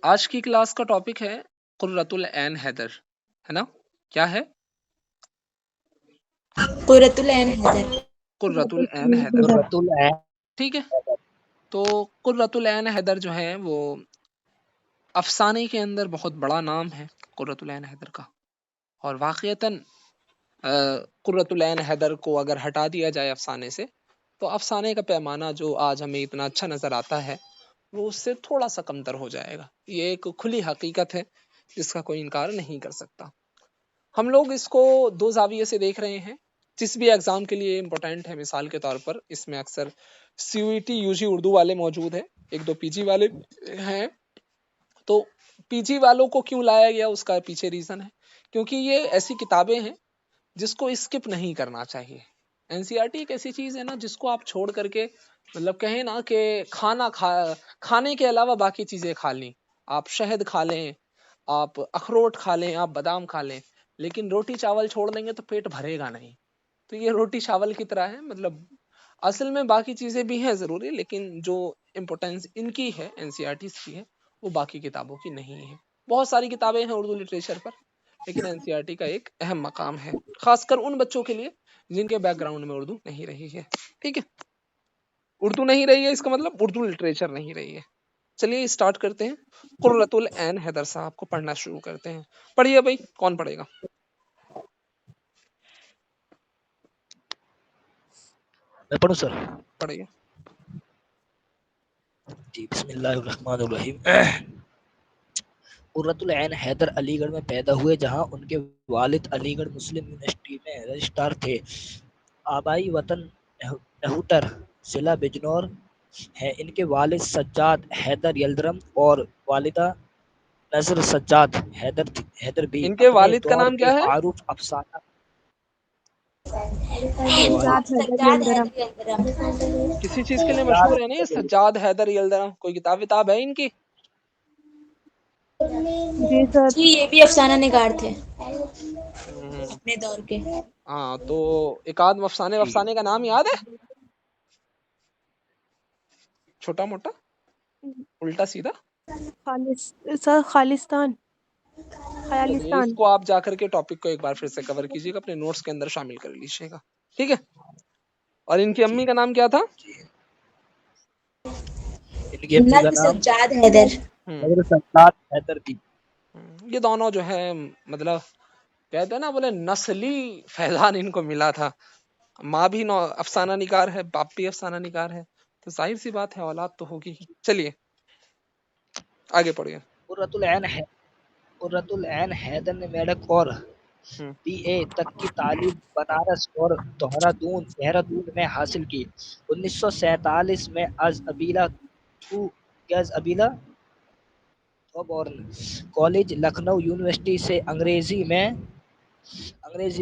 आज की क्लास का टॉपिक है कुर्रतुल ऐन हैदर, है ना? क्या है? कुर्रतुल ऐन हैदर। कुर्रतुल ऐन हैदर, कुर्रतुल ऐन ठीक है। तो कुर्रतुल ऐन हैदर जो है वो अफसाने के अंदर बहुत बड़ा नाम है, कुर्रतुल ऐन हैदर का। और वाक़ियतन कुर्रतुल ऐन हैदर को अगर हटा दिया जाए अफसाने से, तो अफसाने का पैमाना जो आज हमें इतना अच्छा नजर आता है वो उससे थोड़ा सा कमतर हो जाएगा। ये एक खुली हकीकत है जिसका कोई इनकार नहीं कर सकता। हम लोग इसको दो जाविये से देख रहे हैं। जिस भी एग्जाम के लिए इम्पोर्टेंट है, मिसाल के तौर पर इसमें अक्सर सीयूईटी यूजी उर्दू वाले मौजूद हैं, एक दो पीजी वाले हैं। तो पीजी वालों को क्यों लाया गया, उसका पीछे रीजन है क्योंकि ये ऐसी किताबें हैं जिसको स्किप नहीं करना चाहिए। एनसीईआरटी एक ऐसी चीज है ना जिसको आप छोड़ करके, मतलब कहें ना कि खाने के अलावा बाकी चीजें खा ली, आप शहद खा लें, आप अखरोट खा लें, आप बादाम खा लें, लेकिन रोटी चावल छोड़ देंगे तो पेट भरेगा नहीं। तो ये रोटी चावल की तरह है, मतलब असल में बाकी चीजें भी हैं जरूरी, लेकिन जो इम्पोर्टेंस इनकी है एनसीईआरटी की है वो बाकी किताबों की नहीं है। बहुत सारी किताबें हैं उर्दू लिटरेचर पर, लेकिन एनसीईआरटी का एक अहम मकाम है, खासकर उन बच्चों के लिए जिनके बैकग्राउंड में उर्दू नहीं रही है। ठीक है, उर्दू नहीं रही है इसका मतलब उर्दू लिटरेचर नहीं रही है। चलिए स्टार्ट करते हैं। कुर्रतुल ऐन हैदर साहब को पढ़ना शुरू करते हैं। पढ़िए भाई, कौन पढ़ेगा? मैं पढ़ूं सर? पढ़िए। जी, बिस्मिल्लाहिर्रहमानिर्रहीम। कुर्रतुल ऐन हैदर अलीगढ़ में पैदा हुए, जहां उनके वालिद अलीगढ़ मुस्लिम यूनिवर्सिटी में रजिस्ट्रार थे। आबाई वतन नहूतर, जिला बिजनौर है। इनके वालिद सज्जाद हैदर यल्दरम और वालिदा नजर सज्जाद हैदर भी इनके अपने वालिद का दौर नाम के क्या है? मारूफ अफसाना सज्जाद हैदर यल्दरम। किसी चीज के लिए सज्जाद मशहूर है ना ये हैदर सज्जाद हैदर यल्दरम? कोई किताब विताब है इनकी? जी सर। जी, ये भी अफसाना निगार थे हम्म, अपने दौर के। हाँ, तो एक आध अफसाने जी, अफसाने का नाम याद है? छोटा मोटा, उल्टा सीधा। सर खालिस्तान, चलिए खयालिस्तान। इसको आप जाकर के टॉपिक को एक बार फिर से कवर कीजिएगा, अपने नोट्स के अंदर शामिल कर लीजिएगा। ठीक है। और इनकी जी, अम्मी का नाम क्या था? जी। इनकी अम्मी का नज़्र नाम सज्जाद हैदर। हम्म नजर सज्जाद हैदर भी। ये दोनों जो है, मतलब कहते हैं ना, बोले नस्ली फैजान इनको मिला था। माँ भी अफसाना निगार है, बाप भी अफसाना निगार है, तो जाहिर सी बात है औलाद तो होगी ही। चलिए आगे पढ़िए। कुर्रतुल ऐन हैदर ने मेडक और हम्म बीए तक की तालीम बनारस और देहरादून में हासिल की। 1947 में कॉलेज लखनऊ यूनिवर्सिटी से अंग्रेजी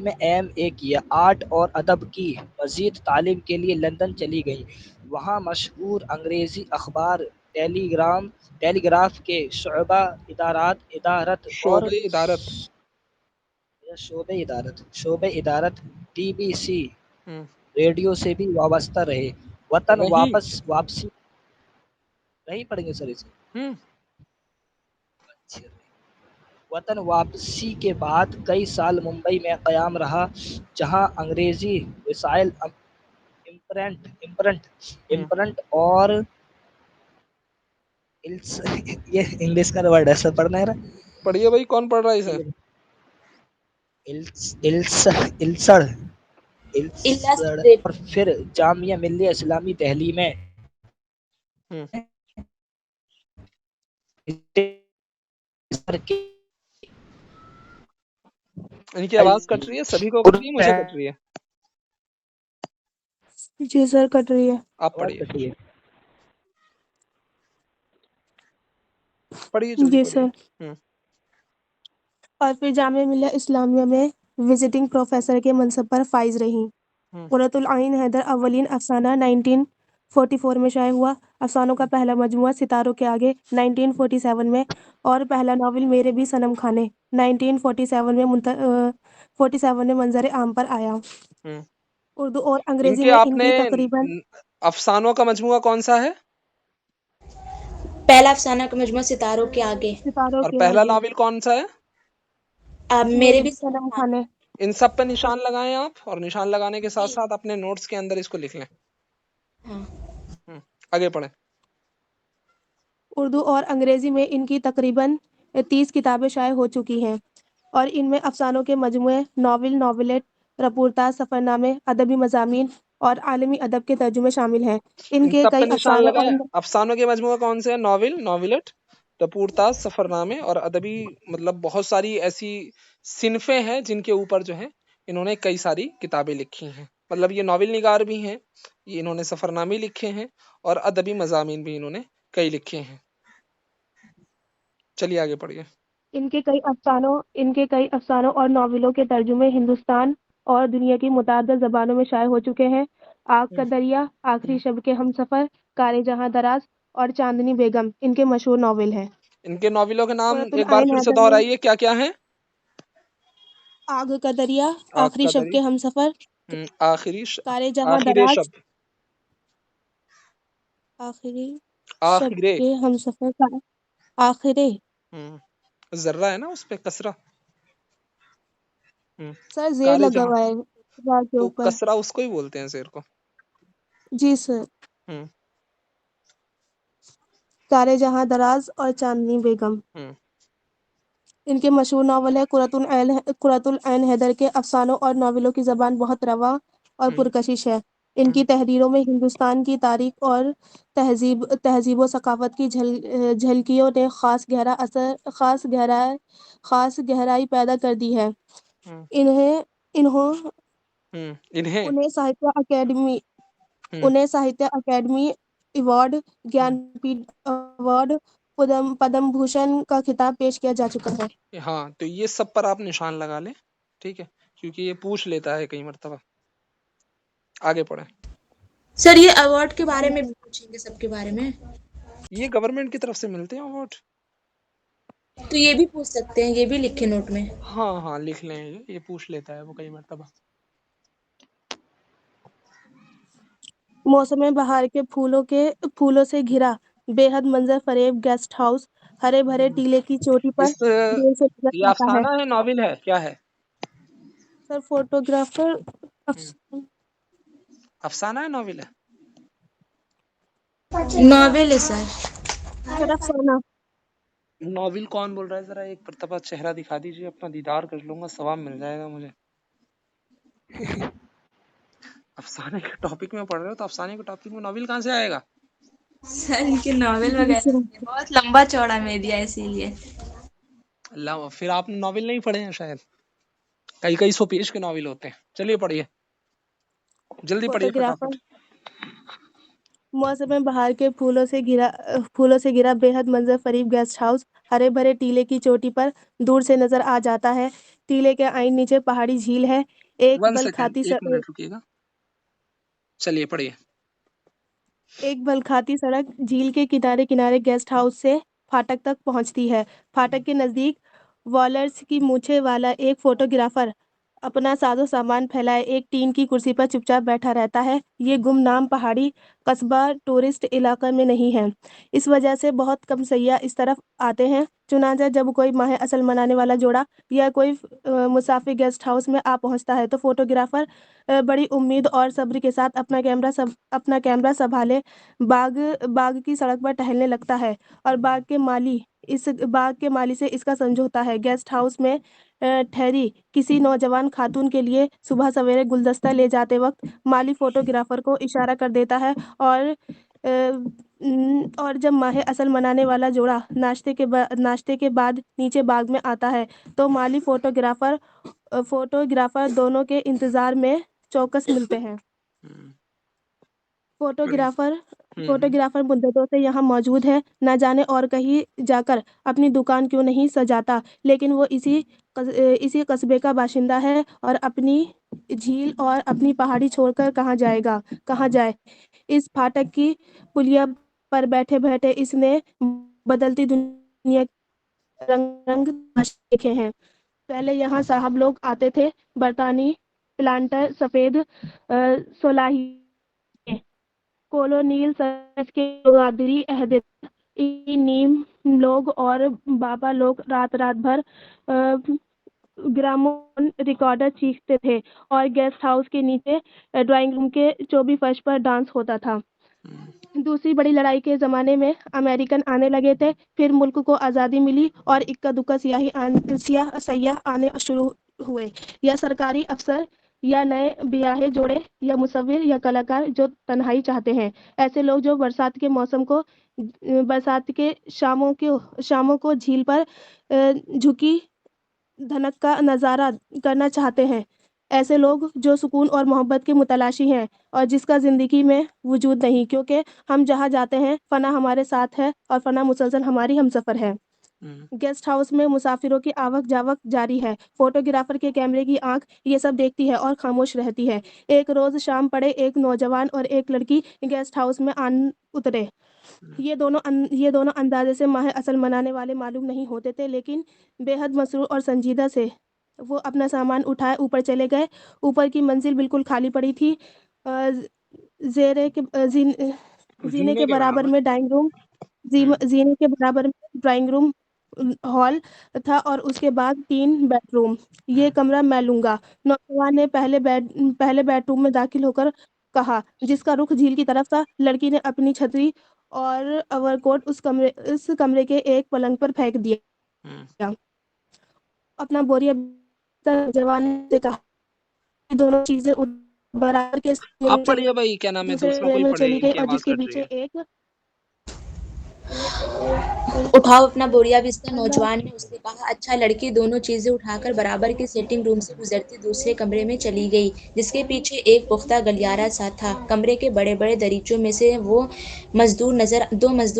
में एमए किया। आर्ट और अदब की मजीद तालीम के लिए लंदन चली गई। वहाँ मशहूर अंग्रेजी अखबार टेलीग्राफ के इदारत और शोबे इदारत। शोबे इदारत टीबीसी हम्म रेडियो से भी वाबस्ता रहे। वतन रही। वापसी नहीं पढ़ेंगे सर इसे? हम्म वतन वापसी के बाद कई साल मुंबई में क़याम रहा, जहां अंग्रेजी वसाइल इम्प्रिंट हम्म इम्प्रिंट और ये इंग्लिश का वर्ड है सर, पढ़ना है ना? पढ़िए भाई, कौन पढ़ रहा है इसे? इल्सड़ इलस्ट्रेट। और फिर जामिया मिल्लिया इस्लामी दिल्ली में हम्म इनकी आवाज कट रही है, सभी को कट रही है, मुझे कट रही है। जी सर, कट रही है। आप आवाज पढ़िए, कटी है। पढ़िए जल्दी जी पढ़िए। सर। और फिर जामिया मिल्लिया इस्लामिया में विजिटिंग प्रोफेसर के मनसब पर फाइज रहीं। हम्म कुर्रतुल आइन हैदर अव्वलीन अफसाना 1944 में शाये हुआ। अफसानों का पहला मजमुआ सितारों के आगे 1947 में, और पहला नावल मेरे भी सनम खाने 1947 में मंजर आम पर आया। हम्म उर्दू और अंग्रेजी इनके में आपने इनकी तकरीबन अफसानों का मजमुआ कौन सा है? पहला अफसाना का मजमूआ सितारों के आगे। सितारों और के पहला आगे। नावल कौन सा है? मेरे मेरे भी भी सनम खान है। इन सब पे निशान लगाएं आप, और निशान लगाने के साथ जी। साथ अपने नोट्स के अंदर इसको लिख लें। हाँ। आगे पढ़ें। उर्दू और अंग्रेजी में इनकी तकरीबन 30 किताबें शाये हो चुकी हैं और इनमें अफसानों के मजमूए, नॉवल, नॉवेलेट, रपूरताज, सफरनामे, अदबी मज़ामीन और आलमी अदब के तर्जुमे शामिल हैं। इन इनके सब पे कई निशान अफसानों लगाएं। और अफसानों के मजमूआ कौन से हैं? नॉवल, नॉवेलेट, रपूरताज, सफरनामे और अदबी, मतलब बहुत सारी ऐसी सिनफे हैं जिनके ऊपर जो है इन्होंने कई सारी किताबें लिखी हैं। मतलब ये नॉवल निगार भी हैं, ये इन्होंने सफरनामे लिखे हैं और अदबी मज़ामीन भी इन्होंने कई लिखे हैं। चलिए आगे पढ़िए। इनके कई अफसानों और नॉवेलों के तर्जुमे हिंदुस्तान और दुनिया की मुतअद्दिद ज़बानों में शाये हो चुके हैं। आग का दरिया, आखिरी शब के हमसफ़र, कारे जहां दराज और चांदनी बेगम इनके मशहूर नॉवेल हैं। इनके नॉवेलों के नाम कुर्रतुल एक बार ऐन फिर से हैदर ने दोहराइए, क्या क्या हैं? आग का दरिया, आग आखिरी का शब दरिया, के हमसफ़र, कारे जहां आखिरी दराज, शब, आखिरी शब आखिरे, के हमसफ़र का आखिरे। जर्रा है ना उस पे, कसरा। सर जेर कारे लगा जहां, हुआ है राह के तो ऊपर। कसरा उसको ही बोलते हैं, शेर को। जी सर। हम्म कारे जहां दराज और चांदनी बेगम हम्म इनके मशहूर नावल है। कुर्रतुल ऐन हैदर के अफसानों और नावलों की ज़बान बहुत रवा और हम्म पुरकशिश है। इनकी हम्म तहरीरों में हिंदुस्तान की तारीख और तहजीब व सकाफत की झलकियों ने खास गहराई पैदा कर दी है। हम्म इन्हें इन्हों इन्हें उन्हें साहित्य अकेडमी हम्म उन्हें साहित्य अकेडमी अवार्ड, हम्म, ज्ञानपीठ अवार्ड, पद्म पद्म भूषण का खिताब पेश किया जा चुका है। हाँ, तो ये सब पर आप निशान लगा लें, ठीक है, क्योंकि ये पूछ लेता है कई मर्तबा। आगे पढ़ें। सर ये अवार्ड के बारे में भी पूछेंगे, सबके बारे में? ये गवर्नमेंट की तरफ से मिलते हैं अवार्ड। तो ये भी पूछ सकते हैं, ये भी लिखे नोट में। हाँ हाँ, लिख लें, ये पूछ लेता है वो कई मर्तबा। मौसम बहार के फूलों से घिरा बेहद मंजर फरेब गेस्ट हाउस हरे भरे टीले की चोटी पर इस दूर से ये नजर आता है। अफसाना है, नॉवेल है, क्या है? सर फोटोग्राफर हम्म, अफसाना है, नॉवेल है? नॉवेल है सर। सर अफसाना। नॉवेल कौन बोल रहा है? जरा एक मर्तबा चेहरा दिखा दीजिए, अपना दीदार कर लूंगा, सवाब मिल जाएगा मुझे। अफसाने के टॉपिक में पढ़ रहे हो तो अफसाने के टॉपिक में नॉवेल कहाँ से आएगा? सर इनके नॉवेल जी वगैरह सर। बहुत लंबा चौड़ा मीडिया है, इसीलिए। अल्लाह, फिर आपने नॉवेल नहीं पढ़े हैं शायद, कई कई सौ पेज के नॉवेल होते हैं। चलिए पढ़िए, जल्दी पढ़िए फोटोग्राफर। फटाफट। मौसम बहार के फूलों से घिरा बेहद मंजर फरीब गेस्ट हाउस हरे भरे टीले की चोटी पर दूर से नजर आ जाता है। टीले के आइन नीचे पहाड़ी झील है। एक वन बल सेकेंड, खाती एक मिनट रुकिएगा। चलिए पढ़िए। एक बलखाती सड़क झील के किनारे किनारे गेस्ट हाउस से फाटक तक पहुंचती है। फाटक के नजदीक वॉलर्स की मूछें वाला एक फोटोग्राफर अपना साजो सामान फैलाए एक टीन की कुर्सी पर चुपचाप बैठा रहता है। ये गुमनाम पहाड़ी कस्बा टूरिस्ट इलाका में नहीं है। इस वजह से बहुत कम सयाह इस तरफ आते हैं। चुनांचे जब कोई माह असल मनाने वाला जोड़ा या कोई मुसाफिर गेस्ट हाउस में आ पहुंचता है तो फोटोग्राफर बड़ी उम्मीद और सब्र के साथ अपना कैमरा संभाले बाग बाग की सड़क पर टहलने लगता है और बाग के माली से इसका समझौता है। गेस्ट हाउस में ठहरी किसी नौजवान खातून के लिए सुबह सवेरे गुलदस्ता ले जाते वक्त माली फोटोग्राफर को इशारा कर देता है और जब माहे असल मनाने वाला जोड़ा नाश्ते के बाद नीचे बाग में आता है तो माली फोटोग्राफर दोनों के इंतजार में चौकस मिलते हैं। हम्म, पढ़िए। फोटोग्राफर हम्म फोटोग्राफर मुद्दतों से यहाँ मौजूद है, ना जाने और कहीं जाकर अपनी दुकान क्यों नहीं सजाता, लेकिन वो इसी कस्बे का बाशिंदा है और अपनी झील और अपनी पहाड़ी छोड़कर कहाँ जाए। इस फाटक की पुलिया पर बैठे बैठे इसने बदलती दुनिया के रंग रंग तमाशे देखे हैं। पहले यहाँ साहब लोग आते थे, बरतानी प्लांटर, सफेद सोलाही, कॉलोनियल सर्च के गादरी अहदे नीम लोग और बाबा लोग रात रात भर ग्रामोफोन रिकॉर्डर चीखते थे और गेस्ट हाउस के नीचे ड्राइंग रूम के चौबी फर्श पर डांस होता था। दूसरी बड़ी लड़ाई के ज़माने में अमेरिकन आने लगे थे, फिर मुल्क को आज़ादी मिली और इक्का दुक्का सियाह सयाह आने शुरू हुए, या सरकारी अफसर या नए ब्याहे जोड़े या मुसव्विर या कलाकार जो तन्हाई चाहते हैं। ऐसे लोग जो बरसात के शामों को झील पर झुकी धनक का नज़ारा करना चाहते हैं। ऐसे लोग जो सुकून और मोहब्बत के मुतलाशी हैं और जिसका ज़िंदगी में वजूद नहीं, क्योंकि हम जहाँ जाते हैं फ़ना हमारे साथ है और फ़ना मुसलसल हमारी हमसफ़र है। गेस्ट हाउस में मुसाफिरों की आवक जावक जारी है। फोटोग्राफर के कैमरे की आंख ये सब देखती है और खामोश रहती है। एक रोज़ शाम पड़े, एक नौजवान और एक लड़की गेस्ट हाउस में आन उतरे। ये दोनों अंदाजे से माह असल मनाने वाले मालूम नहीं होते थे, लेकिन बेहद मसरूर और संजीदा से वो अपना सामान उठाए ऊपर चले गए। ऊपर की मंजिल बिल्कुल खाली पड़ी थी। अ, ज़ेरे के जीने जीने के के बराबर बराबर। में डाइनिंग रूम जीने के बराबर में ड्राइंग रूम हॉल था और उसके बाद 3 बेडरूम। ये कमरा मैं लूँगा, नौजवान ने पहले बेडरूम में दाखिल होकर कहा, जिसका रुख झील की तरफ था। लड़की ने अपनी छतरी और ओवरकोट उस कमरे के एक पलंग पर फेंक दिया। अपना बोरिया नौजवान से कहा कि दोनों चीज़ें बराबर के आप पढ़िए भाई, क्या नाम है, दूसरे दूसरा कमरे कोई में पढ़े, चली गई इनकी और आवाज़ जिसके कट रही पीछे है। एक उठाओ अपना बोरिया बिस्तर, नौजवान ने उससे कहा। अच्छा, लड़की दोनों चीजें उठाकर बराबर के सेटिंग रूम से गुजरती दूसरे कमरे में चली गई, जिसके पीछे एक पुख्ता गलियारा सा था। कमरे के बड़े बड़े दरीचों में से दो मजदूर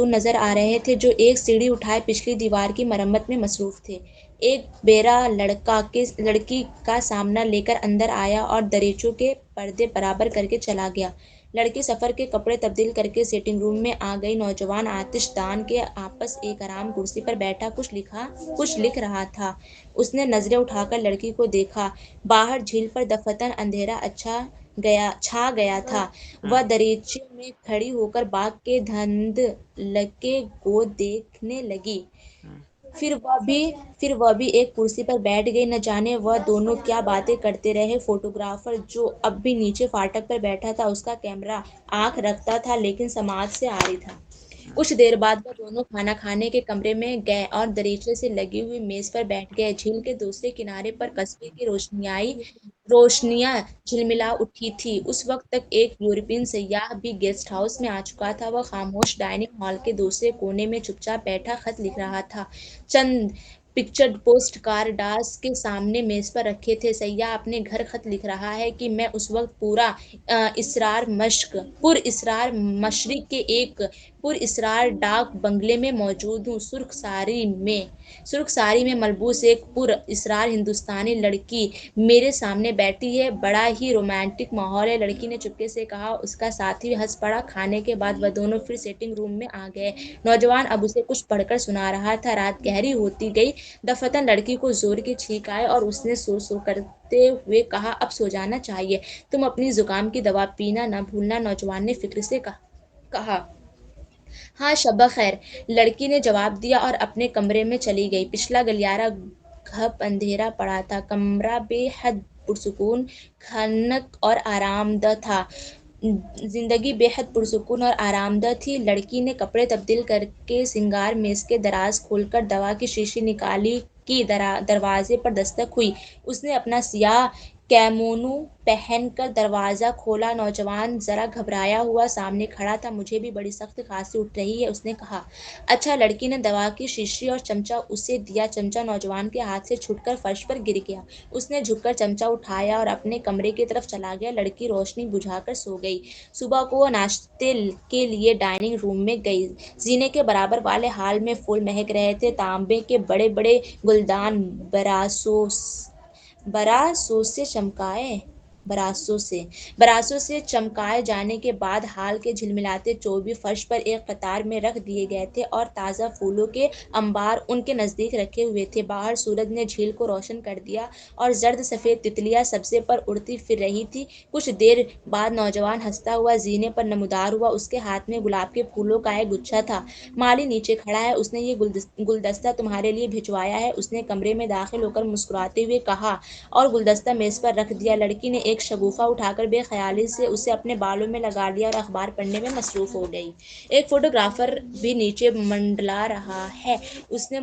नजर आ रहे थे, जो एक सीढ़ी उठाए पिछली दीवार की मरम्मत में मसरूफ थे। एक बेरा लड़की का सामना लेकर अंदर आया और दरीचों के पर्दे बराबर करके चला गया। लड़की सफर के कपड़े तब्दील करके सिटिंग रूम में आ गई। नौजवान आतिशदान के आपस एक आराम कुर्सी पर बैठा कुछ लिख रहा था। उसने नजरें उठाकर लड़की को देखा। बाहर झील पर दफतन अंधेरा छा गया था। वह दरीचे में खड़ी होकर बाग के धुंधलके को देखने लगी। फिर वह भी एक कुर्सी पर बैठ गई। न जाने वह दोनों क्या बातें करते रहे। फोटोग्राफर, जो अब भी नीचे फाटक पर बैठा था, उसका कैमरा आंख रखता था, लेकिन समाज से आरी था। कुछ देर बाद वह दोनों खाना खाने के कमरे में गए और दरीचे से लगी हुई मेज पर बैठ गए। झील के दूसरे किनारे पर कस्बे की रोशनियां झिलमिला उठी थी। उस वक्त तक एक यूरोपियन सयाह भी गेस्ट हाउस में आ चुका था। वह खामोश डाइनिंग हॉल के दूसरे कोने में चुपचाप बैठा खत लिख रहा था। चंद पिक्चर्ड पोस्ट कार्ड डास के सामने मेज पर रखे थे। सयाह अपने घर खत लिख रहा है कि मैं उस वक्त मशरिक के एक पुरअसरार डाक बंगले में मौजूद हूँ। सुर्ख साड़ी में मलबूस एक पुरअसरार हिंदुस्तानी लड़की मेरे सामने बैठी है। बड़ा ही रोमांटिक माहौल है, लड़की ने चुपके से कहा। उसका साथी हंस पड़ा। खाने के बाद वह दोनों फिर सेटिंग रूम में आ गए। नौजवान अब उसे कुछ पढ़कर सुना रहा था। रात गहरी होती गई। दफतन लड़की को जोर की छींक आए और उसने सो करते हुए कहा, अब सो जाना चाहिए, तुम अपनी जुकाम की दवा पीना न भूलना। नौजवान ने फिक्र से कहा, हाँ शब्बा खैर, लड़की ने जवाब दिया और अपने कमरे में चली गई। पिछला गलियारा घप अंधेरा पड़ा था। कमरा बेहद पुरसुकून, खनक और आरामदह था। जिंदगी बेहद पुरसुकून और आरामदह थी। लड़की ने कपड़े तब्दील करके सिंगार मेज के दराज खोलकर दवा की शीशी निकाली कि दरवाजे पर दस्तक हुई। उसने अपना सियाह कैमोनो पहनकर दरवाजा खोला। नौजवान जरा घबराया हुआ सामने खड़ा था। मुझे भी बड़ी सख्त खांसी उठ रही है, उसने कहा। अच्छा, लड़की ने दवा की शीशी और चमचा उसे दिया। चमचा नौजवान के हाथ से छूटकर फर्श पर गिर गया। उसने झुककर चमचा उठाया और अपने कमरे की तरफ चला गया। लड़की रोशनी बुझाकर सो गई। सुबह को वह नाश्ते के लिए डाइनिंग रूम में गई। जीने के बराबर वाले हाल में फूल महक रहे थे। तांबे के बड़े बड़े गुलदान बरासों से चमकाए बरासों से चमकाए जाने के बाद हाल के झिलमिलाते चोबी फर्श पर एक कतार में रख दिए गए थे और ताज़ा फूलों के अंबार उनके नज़दीक रखे हुए थे। बाहर सूरज ने झील को रोशन कर दिया और जर्द सफ़ेद तितलियां सबसे पर उड़ती फिर रही थी। कुछ देर बाद नौजवान हंसता हुआ जीने पर नमूदार हुआ। उसके हाथ में गुलाब के फूलों का एक गुच्छा था। माली नीचे खड़ा है, उसने ये गुलदस्ता तुम्हारे लिए भिजवाया है, उसने कमरे में दाखिल होकर मुस्कुराते हुए कहा और गुलदस्ता मेज पर रख दिया। लड़की ने एक शगुफा उठाकर बेख्याली से उसे अपने बालों में लगा लिया और अखबार पढ़ने में मसरूफ हो गई। एक फोटोग्राफर भी नीचे मंडला रहा है। उसने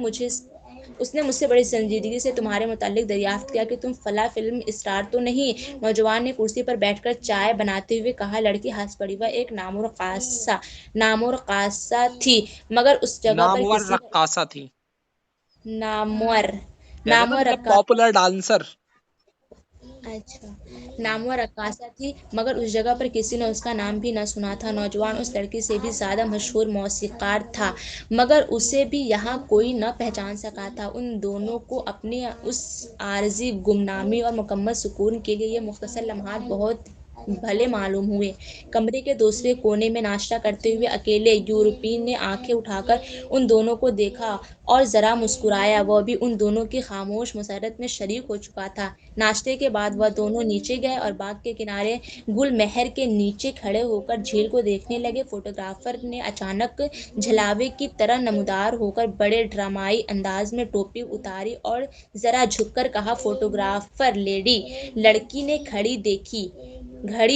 मुझसे बड़ी संजीदगी से तुम्हारे मुतालिक दरियाफ्त किया कि तुम फला फिल्म स्टार तो नहीं। नौजवान ने कुर्सी पर बैठकर चाय बनाते हुए कहा। लड़की हंस पड़ी। वह एक नामोर कासा थी, मगर उस जगह पर नामवर किसी रक्कासा थी। नामवर कहते ना, नामवर मतलब रक्का पॉपुलर डांसर। अच्छा, नामवर रक्कासा थी, मगर उस जगह पर किसी ने उसका नाम भी न सुना था। नौजवान उस लड़की से भी ज़्यादा मशहूर मौसीकार था, मगर उसे भी यहाँ कोई न पहचान सका था। उन दोनों को अपनी उस आरज़ी गुमनामी और मुकम्मल सुकून के लिए ये मुख्तसर लम्हात बहुत भले मालूम हुए। कमरे के दूसरे कोने में नाश्ता करते हुए अकेले यूरोपीन ने आंखें उठाकर उन दोनों को देखा और ज़रा मुस्कुराया। वह भी उन दोनों की खामोश मुसरत में शरीक हो चुका था। नाश्ते के बाद वह दोनों नीचे गए और बाग के किनारे गुलमहर के नीचे खड़े होकर झील को देखने लगे। फोटोग्राफर ने अचानक झलावे की तरह नमूदार होकर बड़े ड्रामाई अंदाज में टोपी उतारी और जरा झुककर कहा, फोटोग्राफर लेडी। लड़की ने घड़ी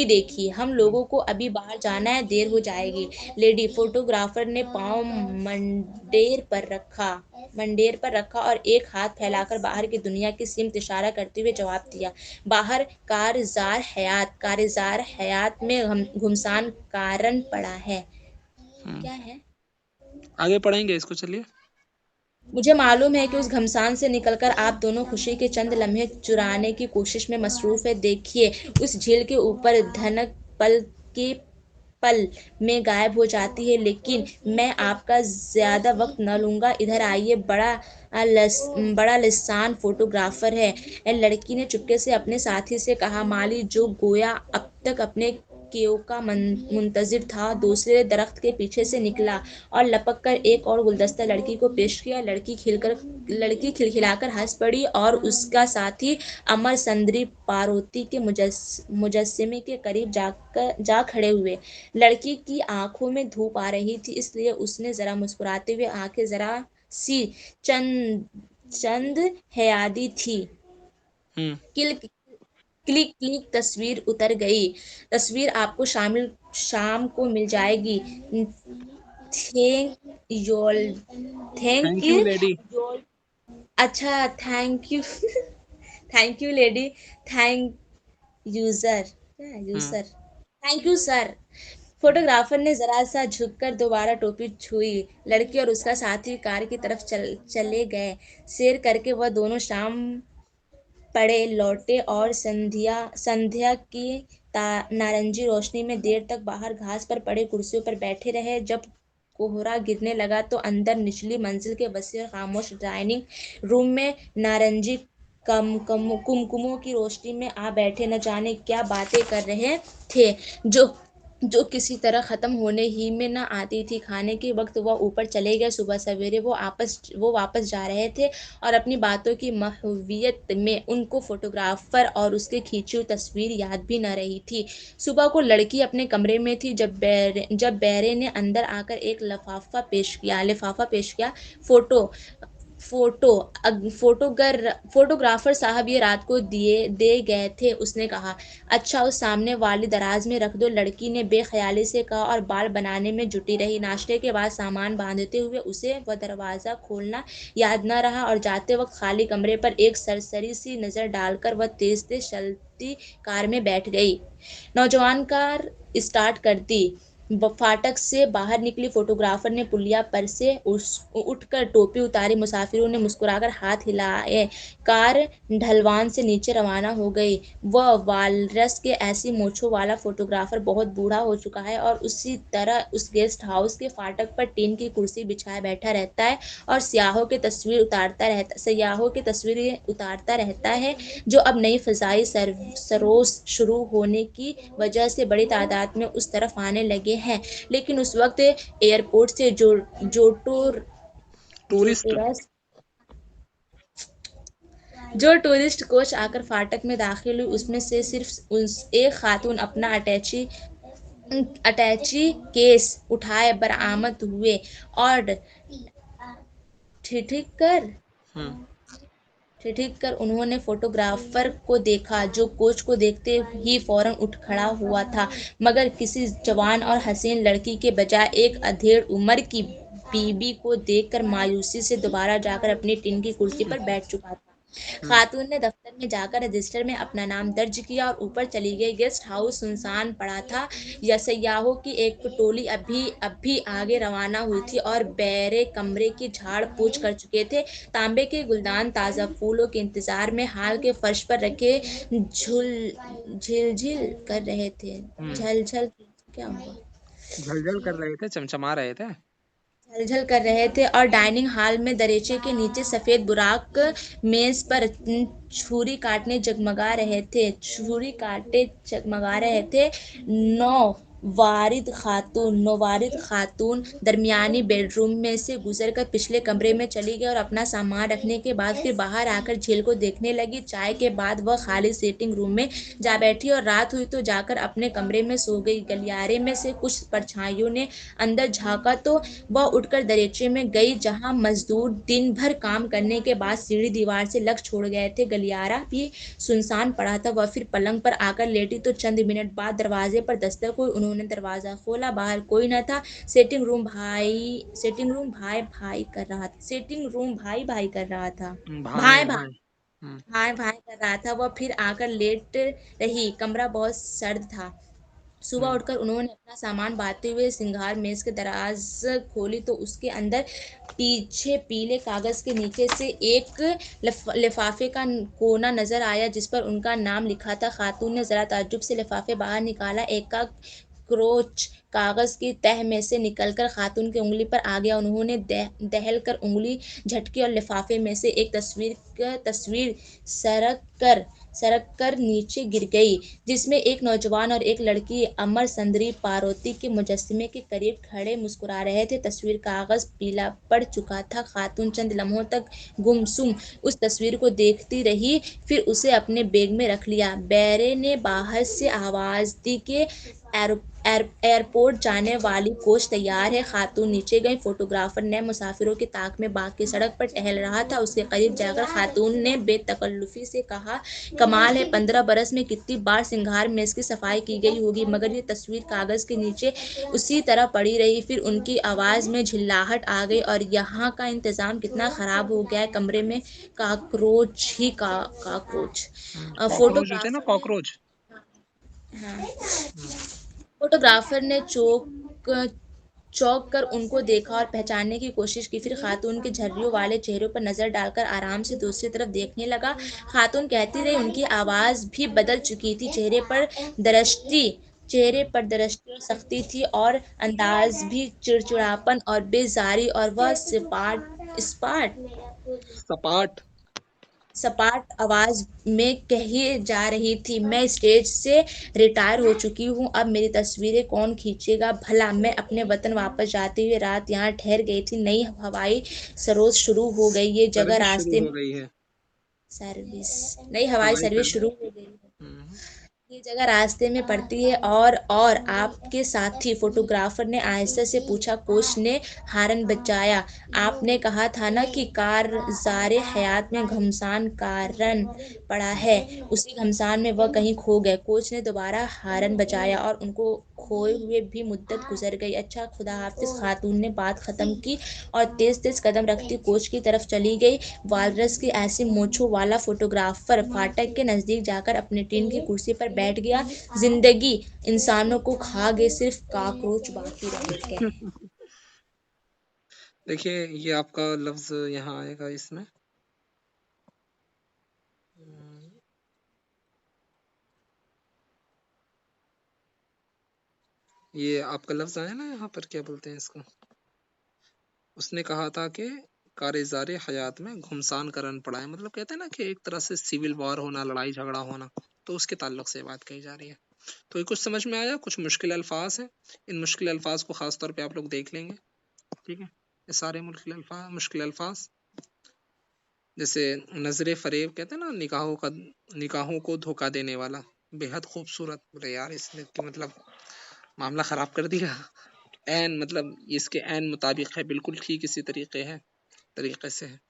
देखी। हम लोगों को अभी बाहर जाना है, देर हो जाएगी। लेडी। फोटोग्राफर ने पाँव मंडेर पर रखा और एक हाथ फैलाकर बाहर की दुनिया की सिमत इशारा करते हुए जवाब दिया। बाहर कारज़ार हयात में घुमसान कारण पड़ा है। क्या है? आगे पढ़ेंगे इसको, चलिए। मुझे मालूम है कि उस घमसान से निकलकर आप दोनों खुशी के चंद लम्हे चुराने की कोशिश में मसरूफ है। देखिए, उस झील के ऊपर धनक के पल में गायब हो जाती है। लेकिन मैं आपका ज़्यादा वक्त न लूँगा। इधर आइए। बड़ा लिसान फोटोग्राफर है। लड़की ने चुपके से अपने साथी से कहा। माली, जो गोया अब तक अपने केयों का मुंतजिर था, दूसरे दरख्त के पीछे से निकला और लपक कर एक और गुलदस्ता लड़की को पेश किया। लड़की खिलखिलाकर हंस पड़ी और उसका साथी अमर संदरी पार्वती के मुजस्समे के करीब जा खड़े हुए। लड़की की आंखों में धूप आ रही थी, इसलिए उसने जरा मुस्कुराते हुए आंखें जरा सी चंद हयादी थी। क्लिक क्लिक तस्वीर उतर गई। तस्वीर आपको शाम को मिल जाएगी। Thank thank you lady. You. अच्छा, thank you. Thank you lady. Thank user user thank you sir. Photographer ने जरा सा झुककर दोबारा टोपी छुई। लड़की और उसका साथी कार की तरफ चले गए। सैर करके वह दोनों शाम पड़े लौटे और संध्या की नारंगी रोशनी में देर तक बाहर घास पर पड़े कुर्सियों पर बैठे रहे। जब कोहरा गिरने लगा तो अंदर निचली मंजिल के वसी और खामोश डाइनिंग रूम में नारंगी कुमकुमों की रोशनी में आ बैठे न जाने क्या बातें कर रहे थे, जो किसी तरह खत्म होने ही में न आती थी। खाने के वक्त वह ऊपर चले गए। सुबह सवेरे वो वापस जा रहे थे और अपनी बातों की महवियत में उनको फोटोग्राफर और उसके खींची हुई तस्वीर याद भी न रही थी। सुबह को लड़की अपने कमरे में थी जब बैरे ने अंदर आकर एक लिफाफा पेश किया। फोटोग्राफर साहब ये रात को दे गए थे, उसने कहा। अच्छा, उस सामने वाली दराज में रख दो, लड़की ने बेख्याली से कहा और बाल बनाने में जुटी रही। नाश्ते के बाद सामान बांधते हुए उसे वह दरवाज़ा खोलना याद न रहा और जाते वक्त खाली कमरे पर एक सरसरी सी नज़र डालकर वह तेज तेज चलती कार में बैठ गई। नौजवान कार स्टार्ट कर दी। फाटक से बाहर निकली। फोटोग्राफर ने पुलिया पर से उठकर टोपी उतारी। मुसाफिरों ने मुस्कुराकर हाथ हिलाए। कार ढलवान से नीचे रवाना हो गई। वह वालरस के ऐसी मूंछों वाला फोटोग्राफर बहुत बूढ़ा हो चुका है और उसी तरह उस गेस्ट हाउस के फाटक पर टीन की कुर्सी बिछाए बैठा रहता है और सयाहों की तस्वीरें उतारता रहता है, जो अब नई फजाई सरोस शुरू होने की वजह से बड़ी तादाद में उस तरफ आने लगे हैं। लेकिन उस वक्त एयरपोर्ट से टूरिस्ट जो टूरिस्ट कोच आकर फाटक में दाखिल हुई, उसमें से सिर्फ एक खातून अपना अटैची केस उठाए बरामद हुए और ठिठक कर उन्होंने फोटोग्राफर को देखा, जो कोच को देखते ही फौरन उठ खड़ा हुआ था, मगर किसी जवान और हसीन लड़की के बजाय एक अधेड़ उम्र की बीबी को देखकर मायूसी से दोबारा जाकर अपनी टिन की कुर्सी पर बैठ चुका था। खातून ने दफ्तर में जाकर रजिस्टर में अपना नाम दर्ज किया और ऊपर चली गई। गेस्ट हाउस सुनसान पड़ा था। सयाहों की एक टोली अभी आगे रवाना हुई थी और बैरे कमरे की झाड़ पोछ कर चुके थे। तांबे के गुलदान ताज़ा फूलों के इंतजार में हाल के फर्श पर रखे झिलझिल कर रहे थे। झलझल क्या हुआ? झलझल कर रहे थे, चमचमा रहे थे। झलझल कर रहे थे और डाइनिंग हॉल में दरीचे के नीचे सफेद बुराक मेज पर छुरी काटने जगमगा रहे थे। नौवारिद खातून दरमियानी बेडरूम में से गुजरकर पिछले कमरे में चली गई और अपना सामान रखने के बाद फिर बाहर आकर झील को देखने लगी। चाय के बाद वह खाली सिटिंग रूम में जा बैठी और रात हुई तो जाकर अपने कमरे में सो गई। गलियारे में से कुछ परछाइयों ने अंदर झांका तो वह उठकर दरीचे में गई, जहां मजदूर दिन भर काम करने के बाद सीढ़ी दीवार से लग छोड़ गए थे। गलियारा भी सुनसान पड़ा था। वह फिर पलंग पर आकर लेटी तो चंद मिनट बाद दरवाजे पर दस्तक हुई। उन्होंने दरवाजा खोला। बाहर कोई न था। सेटिंग रूम भाई भाई कर रहा था। भाई भाई। भाई कर रहा था। वह फिर आकर लेट रही। कमरा बहुत सर्द था। सुबह उठकर उन्होंने अपना सामान बांधते हुए सिंगार मेज के दराज खोली तो उसके अंदर पीछे पीले कागज के नीचे से एक लिफाफे का कोना नजर आया, जिस पर उनका नाम लिखा था। खातून ने जरा ताज्जुब से लिफाफे बाहर निकाला। एक का क्रोच कागज की तह में से निकलकर खातून की उंगली पर आ गया। उन्होंने दहल कर उंगली झटकी और लिफाफे में से एक तस्वीर सरक कर नीचे गिर गई, जिसमें एक नौजवान और एक लड़की अमर सुंदरी पार्वती के मुजस्समे के करीब खड़े मुस्कुरा रहे थे। तस्वीर कागज पीला पड़ चुका था। खातून चंद लम्हों तक गुमसुम उस तस्वीर को देखती रही, फिर उसे अपने बैग में रख लिया। बैरे ने बाहर से आवाज दी कि एयरपोर्ट जाने वाली कोच तैयार है। खातून नीचे गई। फोटोग्राफर नए मुसाफिरों की ताक में बाग की सड़क पर टहल रहा था। उसके करीब जाकर खातून ने बेतकल्लुफी से कहा, कमाल है, 15 बरस में कितनी बार सिंगार में इसकी सफाई की गई होगी, मगर ये तस्वीर कागज के नीचे उसी तरह पड़ी रही। फिर उनकी आवाज में झिल्लाहट आ गई। और यहाँ का इंतजाम कितना खराब हो गया है। कमरे में कॉकरोच ही कॉकरोच। कॉकरोच होते हैं ना, कॉकरोच। फोटोग्राफर ने चौंक कर उनको देखा और पहचानने की कोशिश की। फिर खातून के झर्रियों वाले चेहरे पर नजर डालकर आराम से दूसरी तरफ देखने लगा। खातून कहती रही। उनकी आवाज भी बदल चुकी थी। चेहरे पर दृष्टि और सख्ती थी और अंदाज भी चिड़चिड़ापन और बेजारी, और वह सपाट आवाज में कही जा रही थी, मैं स्टेज से रिटायर हो चुकी हूँ, अब मेरी तस्वीरें कौन खींचेगा भला। मैं अपने वतन वापस जाते हुए रात यहाँ ठहर गई थी। नई हवाई सर्विस शुरू हो गई। ये जगह रास्ते में नई हवाई सर्विस शुरू हो गई है। ये जगह रास्ते में पड़ती है और आपके साथी? फोटोग्राफर ने आहिस्ता से पूछा। कोच ने हारन बजाया। आपने कहा था ना कि कारज़ारे हयात में घमसान कारण पड़ा है, उसी घमसान में वह कहीं खो गए। कोच ने दोबारा हारन बजाया और उनको खोए हुए भी मुद्दत गुजर गई। अच्छा, खुदा हाफिज। खातून ने बात खत्म की और तेज तेज कदम रखती कोच की तरफ चली गई। वालरस की ऐसी मूंछों वाला फोटोग्राफर फाटक के नजदीक जाकर अपनी टीन की कुर्सी पर बैठ गया। जिंदगी इंसानों को खा गई, सिर्फ कॉकरोच बाकी रह गए। देखिए ये आपका लफ्ज यहाँ आएगा इसमें, ये आपका लफ्ज आया ना यहाँ पर, क्या बोलते हैं इसको, उसने कहा था कि कारेज़ारे हयात में घुमसान करन पड़ा है, मतलब कहते हैं ना कि एक तरह से सिविल वॉर होना, लड़ाई झगड़ा होना, तो उसके ताल्लुक से बात कही जा रही है। तो ये कुछ समझ में आया, कुछ मुश्किल अल्फाज हैं, इन मुश्किल अल्फाज को खास तौर पे आप लोग देख लेंगे, ठीक है। ये सारे मुश्किल अल्फाज, जैसे नजरे फरेब कहते हैं ना, निकाहों को धोखा देने वाला, बेहद खूबसूरत। बोले यार इसने तो मतलब मामला खराब कर दिया। एन मतलब इसके एन मुताबिक है, बिल्कुल ठीक इसी तरीके से है।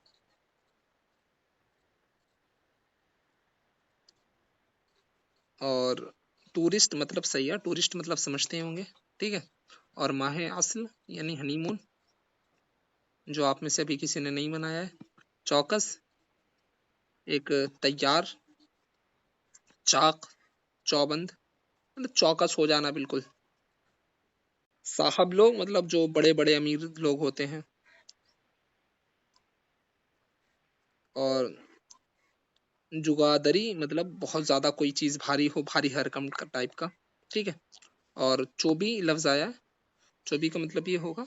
और टूरिस्ट मतलब सैयाह, टूरिस्ट मतलब समझते होंगे, ठीक है। और माह असल यानी हनीमून, जो आप में से अभी किसी ने नहीं मनाया है। चौकस एक तैयार, चाक चौबंद मतलब चौकस हो जाना बिल्कुल। साहब लोग मतलब जो बड़े बड़े अमीर लोग होते हैं। और जुगादरी मतलब बहुत ज्यादा कोई चीज भारी हो, भारी हरकम का टाइप का, ठीक है। और चोबी लफ्ज आया है, चोबी का मतलब ये होगा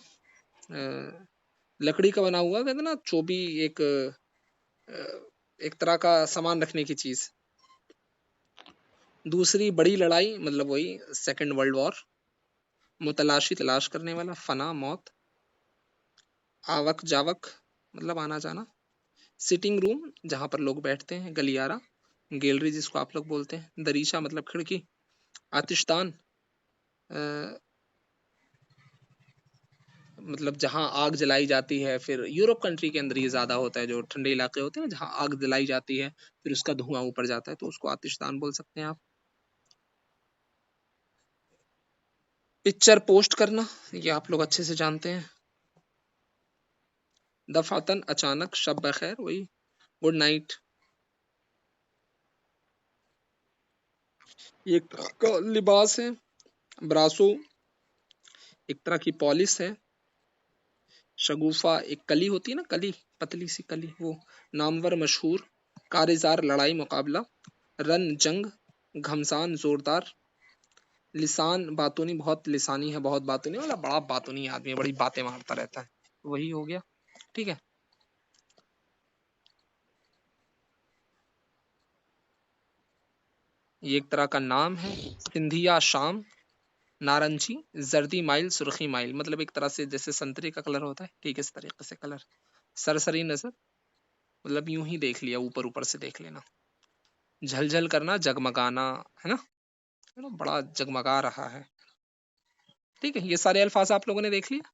लकड़ी का बना हुआ, कहते ना चोबी, एक तरह का सामान रखने की चीज। दूसरी बड़ी लड़ाई मतलब वही सेकंड वर्ल्ड वॉर। मुतलाशी तलाश करने वाला, फना मौत। आवक जावक मतलब आना जाना। सिटिंग रूम जहां पर लोग बैठते हैं, गलियारा। गैलरी जिसको आप लोग बोलते हैं। दरीचा मतलब खिड़की। आतिशदान मतलब जहां आग जलाई जाती है, फिर यूरोप कंट्री के अंदर ये ज्यादा होता है, जो ठंडे इलाके होते हैं जहां आग जलाई जाती है फिर उसका धुआं ऊपर जाता है, तो उसको आतिशदान बोल सकते हैं आप। पिक्चर पोस्ट करना, ये आप लोग अच्छे से जानते हैं। दफातन अचानक, शब बखैर वही गुड नाइट। ये एक तरह का लिबास है। ब्रासो एक तरह की पॉलिश है। शगुफा एक कली होती है ना, कली, पतली सी कली, वो। नामवर मशहूर। कारेजार लड़ाई मुकाबला। रन जंग। घमसान जोरदार। लिसान बातूनी, बहुत लिसानी है, बहुत बातूनी वाला, बड़ा बातूनी आदमी है, बड़ी बातें मारता रहता है, वही हो गया, ठीक है। ये एक तरह का नाम है। सिंधिया शाम। नारंगी, जर्दी माइल, सुर्खी माइल मतलब एक तरह से जैसे संतरे का कलर होता है, ठीक इस तरीके से कलर। सरसरी नजर मतलब यूं ही देख लिया, ऊपर ऊपर से देख लेना। झलझल करना, जगमगाना, है ना, बड़ा जगमगा रहा है, ठीक है। ये सारे अल्फाज आप लोगों ने देख लिया।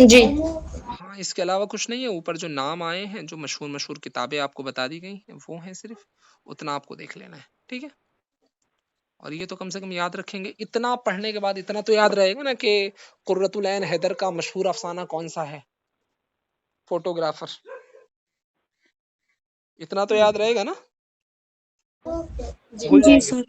जी। हाँ, इसके अलावा कुछ नहीं है। ऊपर जो नाम आए हैं, जो मशहूर मशहूर किताबें आपको बता दी गई हैं, वो हैं, सिर्फ उतना आपको देख लेना है, ठीक है। और ये तो कम से कम याद रखेंगे, इतना पढ़ने के बाद इतना तो याद रहेगा ना कि कुर्रतुल ऐन हैदर का मशहूर अफसाना कौन सा है, फोटोग्राफर। इतना तो याद रहेगा ना, भूल जी जाएंगे। सर।